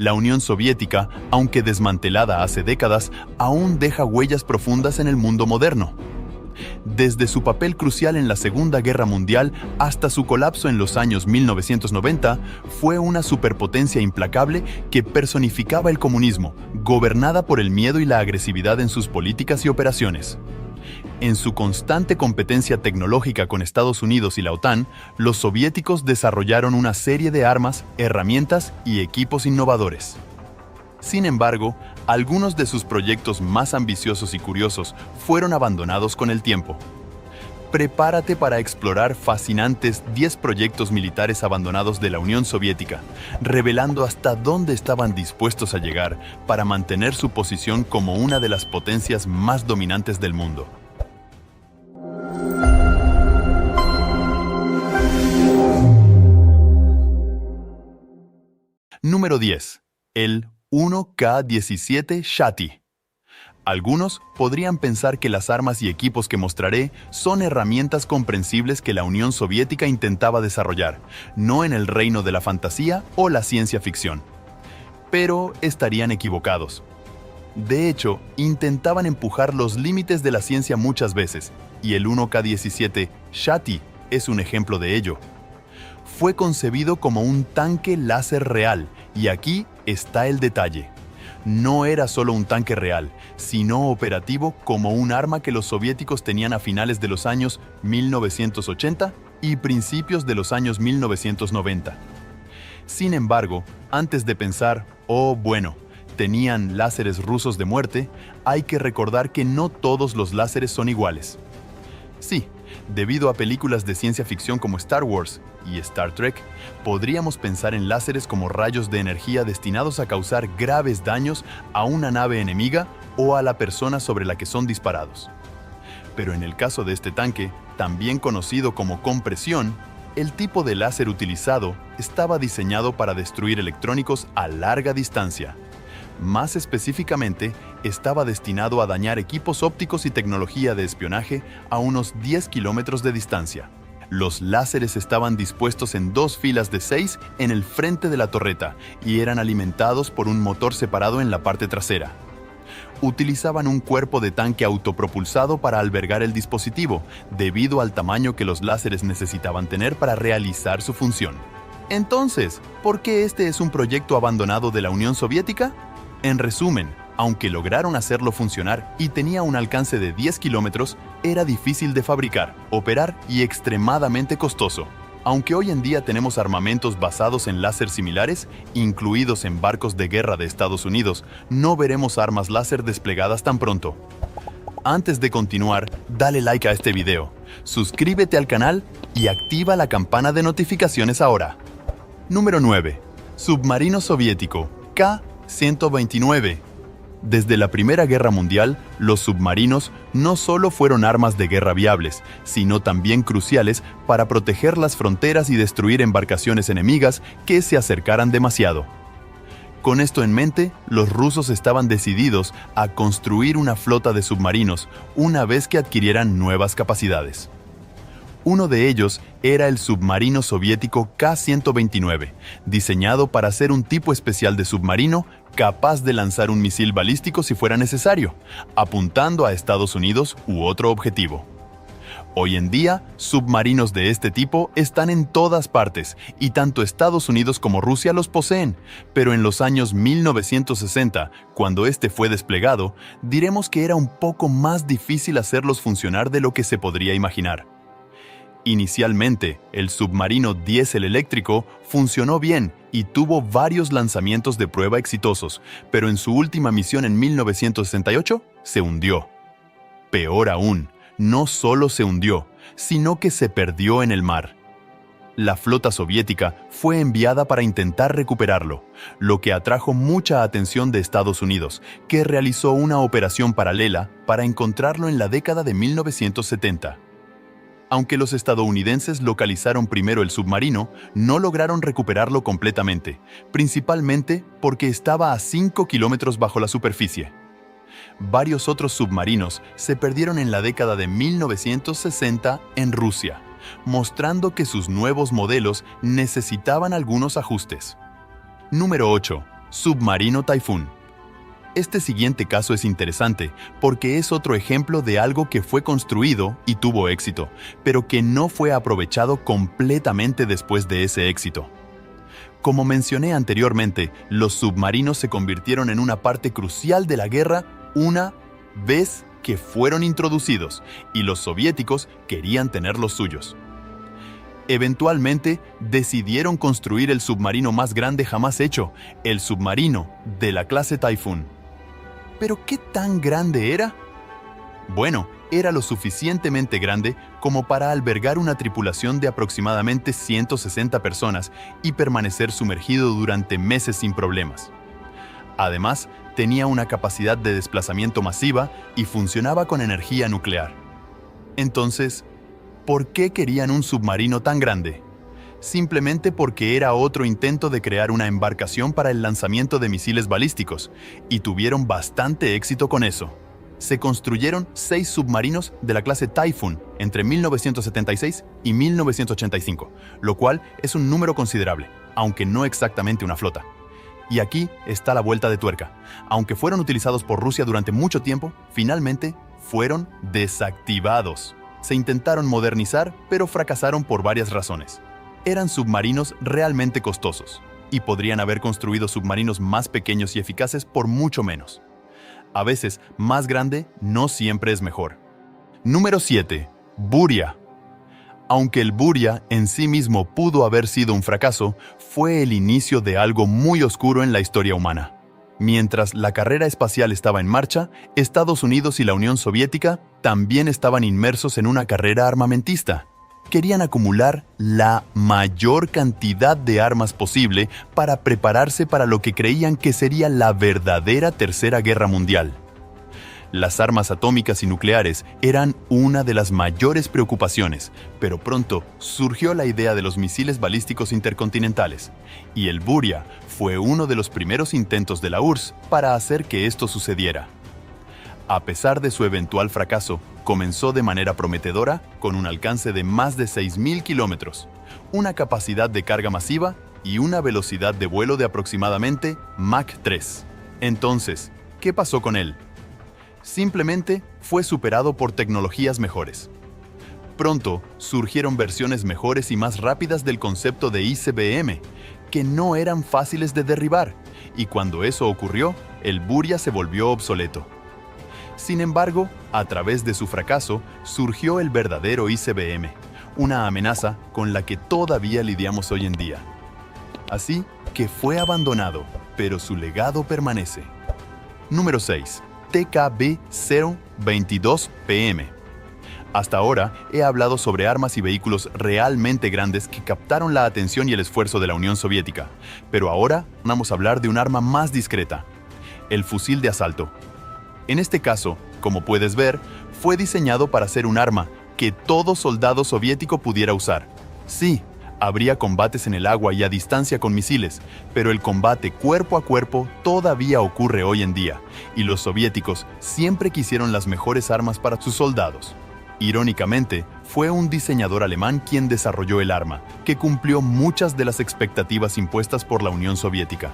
La Unión Soviética, aunque desmantelada hace décadas, aún deja huellas profundas en el mundo moderno. Desde su papel crucial en la Segunda Guerra Mundial hasta su colapso en los años 1990, fue una superpotencia implacable que personificaba el comunismo, gobernada por el miedo y la agresividad en sus políticas y operaciones. En su constante competencia tecnológica con Estados Unidos y la OTAN, los soviéticos desarrollaron una serie de armas, herramientas y equipos innovadores. Sin embargo, algunos de sus proyectos más ambiciosos y curiosos fueron abandonados con el tiempo. Prepárate para explorar fascinantes 10 proyectos militares abandonados de la Unión Soviética, revelando hasta dónde estaban dispuestos a llegar para mantener su posición como una de las potencias más dominantes del mundo. Número 10. El 1K-17 Shati. Algunos podrían pensar que las armas y equipos que mostraré son herramientas comprensibles que la Unión Soviética intentaba desarrollar, no en el reino de la fantasía o la ciencia ficción. Pero estarían equivocados. De hecho, intentaban empujar los límites de la ciencia muchas veces, y el 1K-17 Shati es un ejemplo de ello. Fue concebido como un tanque láser real, y aquí está el detalle. No era solo un tanque real, sino operativo como un arma que los soviéticos tenían a finales de los años 1980 y principios de los años 1990. Sin embargo, antes de pensar, oh bueno, tenían láseres rusos de muerte, hay que recordar que no todos los láseres son iguales. Sí, debido a películas de ciencia ficción como Star Wars y Star Trek, podríamos pensar en láseres como rayos de energía destinados a causar graves daños a una nave enemiga o a la persona sobre la que son disparados. Pero en el caso de este tanque, también conocido como compresión, el tipo de láser utilizado estaba diseñado para destruir electrónicos a larga distancia. Más específicamente, estaba destinado a dañar equipos ópticos y tecnología de espionaje a unos 10 kilómetros de distancia. Los láseres estaban dispuestos en 2 filas de 6 en el frente de la torreta y eran alimentados por un motor separado en la parte trasera. Utilizaban un cuerpo de tanque autopropulsado para albergar el dispositivo, debido al tamaño que los láseres necesitaban tener para realizar su función. Entonces, ¿por qué este es un proyecto abandonado de la Unión Soviética? En resumen, aunque lograron hacerlo funcionar y tenía un alcance de 10 kilómetros, era difícil de fabricar, operar y extremadamente costoso. Aunque hoy en día tenemos armamentos basados en láser similares, incluidos en barcos de guerra de Estados Unidos, no veremos armas láser desplegadas tan pronto. Antes de continuar, dale like a este video, suscríbete al canal y activa la campana de notificaciones ahora. Número 9. Submarino soviético K-129. Desde la Primera Guerra Mundial, los submarinos no solo fueron armas de guerra viables, sino también cruciales para proteger las fronteras y destruir embarcaciones enemigas que se acercaran demasiado. Con esto en mente, los rusos estaban decididos a construir una flota de submarinos una vez que adquirieran nuevas capacidades. Uno de ellos era el submarino soviético K-129, diseñado para ser un tipo especial de submarino capaz de lanzar un misil balístico si fuera necesario, apuntando a Estados Unidos u otro objetivo. Hoy en día, submarinos de este tipo están en todas partes y tanto Estados Unidos como Rusia los poseen, pero en los años 1960, cuando este fue desplegado, diremos que era un poco más difícil hacerlos funcionar de lo que se podría imaginar. Inicialmente, el submarino diésel eléctrico funcionó bien y tuvo varios lanzamientos de prueba exitosos, pero en su última misión en 1968 se hundió. Peor aún, no solo se hundió, sino que se perdió en el mar. La flota soviética fue enviada para intentar recuperarlo, lo que atrajo mucha atención de Estados Unidos, que realizó una operación paralela para encontrarlo en la década de 1970. Aunque los estadounidenses localizaron primero el submarino, no lograron recuperarlo completamente, principalmente porque estaba a 5 kilómetros bajo la superficie. Varios otros submarinos se perdieron en la década de 1960 en Rusia, mostrando que sus nuevos modelos necesitaban algunos ajustes. Número 8. Submarino Typhoon. Este siguiente caso es interesante porque es otro ejemplo de algo que fue construido y tuvo éxito, pero que no fue aprovechado completamente después de ese éxito. Como mencioné anteriormente, los submarinos se convirtieron en una parte crucial de la guerra una vez que fueron introducidos, y los soviéticos querían tener los suyos. Eventualmente, decidieron construir el submarino más grande jamás hecho, el submarino de la clase Typhoon. ¿Pero qué tan grande era? Bueno, era lo suficientemente grande como para albergar una tripulación de aproximadamente 160 personas y permanecer sumergido durante meses sin problemas. Además, tenía una capacidad de desplazamiento masiva y funcionaba con energía nuclear. Entonces, ¿por qué querían un submarino tan grande? Simplemente porque era otro intento de crear una embarcación para el lanzamiento de misiles balísticos, y tuvieron bastante éxito con eso. Se construyeron 6 submarinos de la clase Typhoon entre 1976 y 1985, lo cual es un número considerable, aunque no exactamente una flota. Y aquí está la vuelta de tuerca. Aunque fueron utilizados por Rusia durante mucho tiempo, finalmente fueron desactivados. Se intentaron modernizar, pero fracasaron por varias razones. Eran submarinos realmente costosos, y podrían haber construido submarinos más pequeños y eficaces por mucho menos. A veces, más grande no siempre es mejor. Número 7. Buria. Aunque el Buria en sí mismo pudo haber sido un fracaso, fue el inicio de algo muy oscuro en la historia humana. Mientras la carrera espacial estaba en marcha, Estados Unidos y la Unión Soviética también estaban inmersos en una carrera armamentista. Querían acumular la mayor cantidad de armas posible para prepararse para lo que creían que sería la verdadera Tercera Guerra Mundial. Las armas atómicas y nucleares eran una de las mayores preocupaciones, pero pronto surgió la idea de los misiles balísticos intercontinentales, y el Buria fue uno de los primeros intentos de la URSS para hacer que esto sucediera. A pesar de su eventual fracaso, comenzó de manera prometedora con un alcance de más de 6.000 kilómetros, una capacidad de carga masiva y una velocidad de vuelo de aproximadamente Mach 3. Entonces, ¿qué pasó con él? Simplemente fue superado por tecnologías mejores. Pronto surgieron versiones mejores y más rápidas del concepto de ICBM, que no eran fáciles de derribar, y cuando eso ocurrió, el Buria se volvió obsoleto. Sin embargo, a través de su fracaso, surgió el verdadero ICBM, una amenaza con la que todavía lidiamos hoy en día. Así que fue abandonado, pero su legado permanece. Número 6. TKB-022PM. Hasta ahora he hablado sobre armas y vehículos realmente grandes que captaron la atención y el esfuerzo de la Unión Soviética, pero ahora vamos a hablar de un arma más discreta, el fusil de asalto. En este caso, como puedes ver, fue diseñado para ser un arma que todo soldado soviético pudiera usar. Sí, habría combates en el agua y a distancia con misiles, pero el combate cuerpo a cuerpo todavía ocurre hoy en día, y los soviéticos siempre quisieron las mejores armas para sus soldados. Irónicamente, fue un diseñador alemán quien desarrolló el arma, que cumplió muchas de las expectativas impuestas por la Unión Soviética.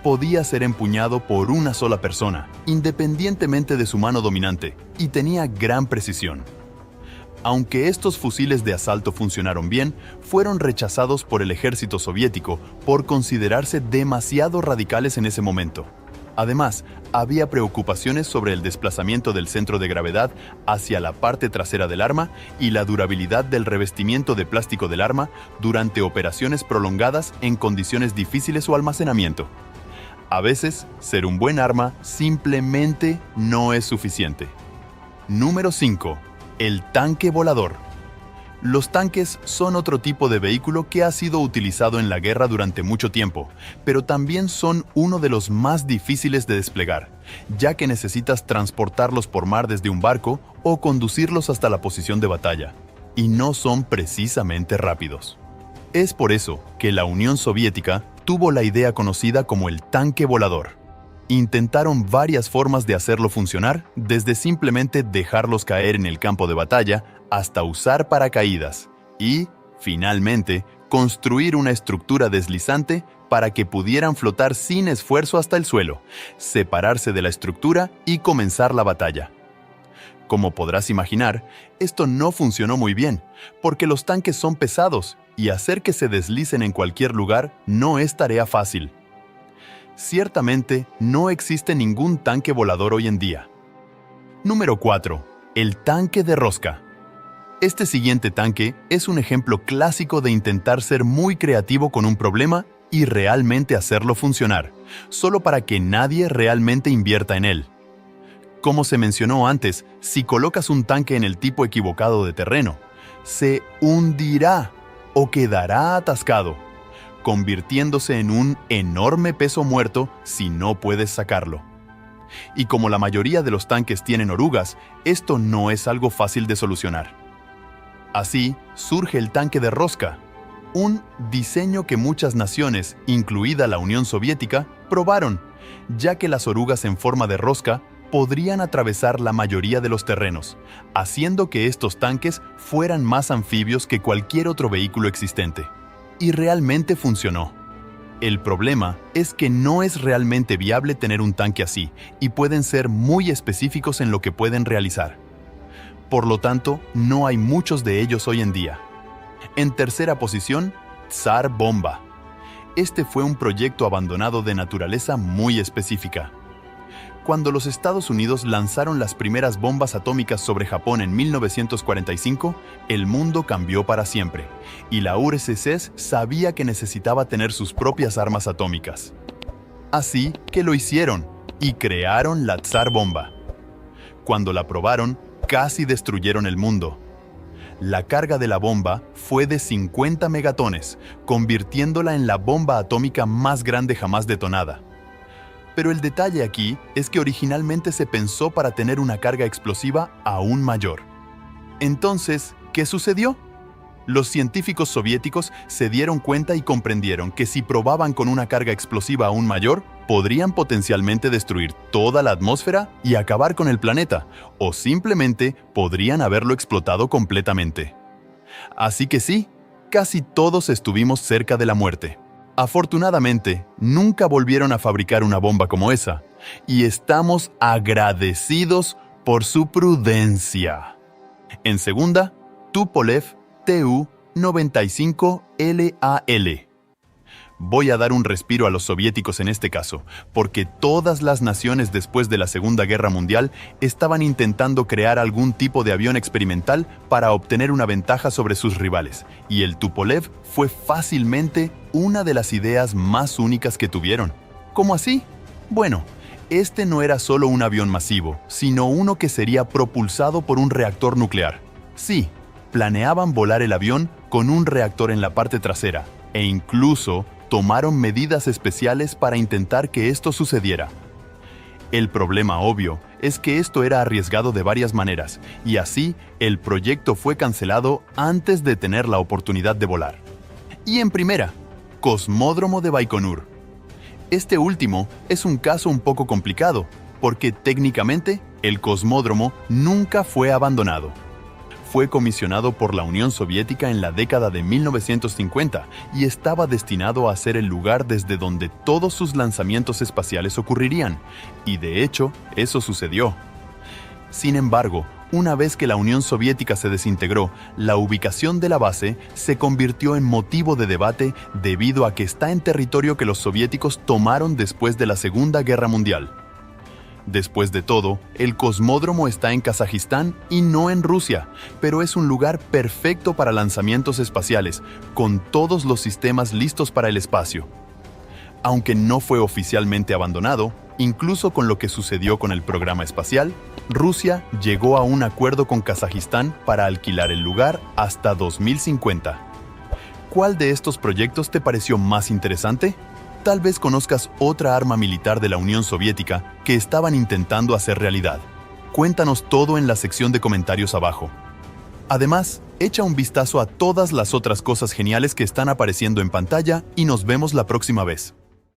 Podía ser empuñado por una sola persona, independientemente de su mano dominante, y tenía gran precisión. Aunque estos fusiles de asalto funcionaron bien, fueron rechazados por el ejército soviético por considerarse demasiado radicales en ese momento. Además, había preocupaciones sobre el desplazamiento del centro de gravedad hacia la parte trasera del arma y la durabilidad del revestimiento de plástico del arma durante operaciones prolongadas en condiciones difíciles o almacenamiento. A veces, ser un buen arma simplemente no es suficiente. Número 5. El tanque volador. Los tanques son otro tipo de vehículo que ha sido utilizado en la guerra durante mucho tiempo, pero también son uno de los más difíciles de desplegar, ya que necesitas transportarlos por mar desde un barco o conducirlos hasta la posición de batalla, y no son precisamente rápidos. Es por eso que la Unión Soviética tuvo la idea conocida como el tanque volador. Intentaron varias formas de hacerlo funcionar, desde simplemente dejarlos caer en el campo de batalla hasta usar paracaídas y, finalmente, construir una estructura deslizante para que pudieran flotar sin esfuerzo hasta el suelo, separarse de la estructura y comenzar la batalla. Como podrás imaginar, esto no funcionó muy bien, porque los tanques son pesados y hacer que se deslicen en cualquier lugar no es tarea fácil. Ciertamente, no existe ningún tanque volador hoy en día. Número 4. El tanque de rosca. Este siguiente tanque es un ejemplo clásico de intentar ser muy creativo con un problema y realmente hacerlo funcionar, solo para que nadie realmente invierta en él. Como se mencionó antes, si colocas un tanque en el tipo equivocado de terreno, se hundirá o quedará atascado, convirtiéndose en un enorme peso muerto si no puedes sacarlo. Y como la mayoría de los tanques tienen orugas, esto no es algo fácil de solucionar. Así surge el tanque de rosca, un diseño que muchas naciones, incluida la Unión Soviética, probaron, ya que las orugas en forma de rosca podrían atravesar la mayoría de los terrenos, haciendo que estos tanques fueran más anfibios que cualquier otro vehículo existente. Y realmente funcionó. El problema es que no es realmente viable tener un tanque así, y pueden ser muy específicos en lo que pueden realizar. Por lo tanto, no hay muchos de ellos hoy en día. En tercera posición, Tsar Bomba. Este fue un proyecto abandonado de naturaleza muy específica. Cuando los Estados Unidos lanzaron las primeras bombas atómicas sobre Japón en 1945, el mundo cambió para siempre, y la URSS sabía que necesitaba tener sus propias armas atómicas. Así que lo hicieron, y crearon la Tsar Bomba. Cuando la probaron, casi destruyeron el mundo. La carga de la bomba fue de 50 megatones, convirtiéndola en la bomba atómica más grande jamás detonada. Pero el detalle aquí es que originalmente se pensó para tener una carga explosiva aún mayor. Entonces, ¿qué sucedió? Los científicos soviéticos se dieron cuenta y comprendieron que si probaban con una carga explosiva aún mayor, podrían potencialmente destruir toda la atmósfera y acabar con el planeta, o simplemente podrían haberlo explotado completamente. Así que sí, casi todos estuvimos cerca de la muerte. Afortunadamente, nunca volvieron a fabricar una bomba como esa, y estamos agradecidos por su prudencia. En segunda, Tupolev Tu-95LAL. Voy a dar un respiro a los soviéticos en este caso, porque todas las naciones después de la Segunda Guerra Mundial estaban intentando crear algún tipo de avión experimental para obtener una ventaja sobre sus rivales, y el Tupolev fue fácilmente una de las ideas más únicas que tuvieron. ¿Cómo así? Bueno, este no era solo un avión masivo, sino uno que sería propulsado por un reactor nuclear. Sí, planeaban volar el avión con un reactor en la parte trasera, e incluso tomaron medidas especiales para intentar que esto sucediera. El problema obvio es que esto era arriesgado de varias maneras, y así el proyecto fue cancelado antes de tener la oportunidad de volar. Y en primera, Cosmódromo de Baikonur. Este último es un caso un poco complicado, porque técnicamente el cosmódromo nunca fue abandonado. Fue comisionado por la Unión Soviética en la década de 1950 y estaba destinado a ser el lugar desde donde todos sus lanzamientos espaciales ocurrirían, y de hecho, eso sucedió. Sin embargo, una vez que la Unión Soviética se desintegró, la ubicación de la base se convirtió en motivo de debate debido a que está en territorio que los soviéticos tomaron después de la Segunda Guerra Mundial. Después de todo, el cosmódromo está en Kazajistán y no en Rusia, pero es un lugar perfecto para lanzamientos espaciales, con todos los sistemas listos para el espacio. Aunque no fue oficialmente abandonado, incluso con lo que sucedió con el programa espacial, Rusia llegó a un acuerdo con Kazajistán para alquilar el lugar hasta 2050. ¿Cuál de estos proyectos te pareció más interesante? Tal vez conozcas otra arma militar de la Unión Soviética que estaban intentando hacer realidad. Cuéntanos todo en la sección de comentarios abajo. Además, echa un vistazo a todas las otras cosas geniales que están apareciendo en pantalla y nos vemos la próxima vez.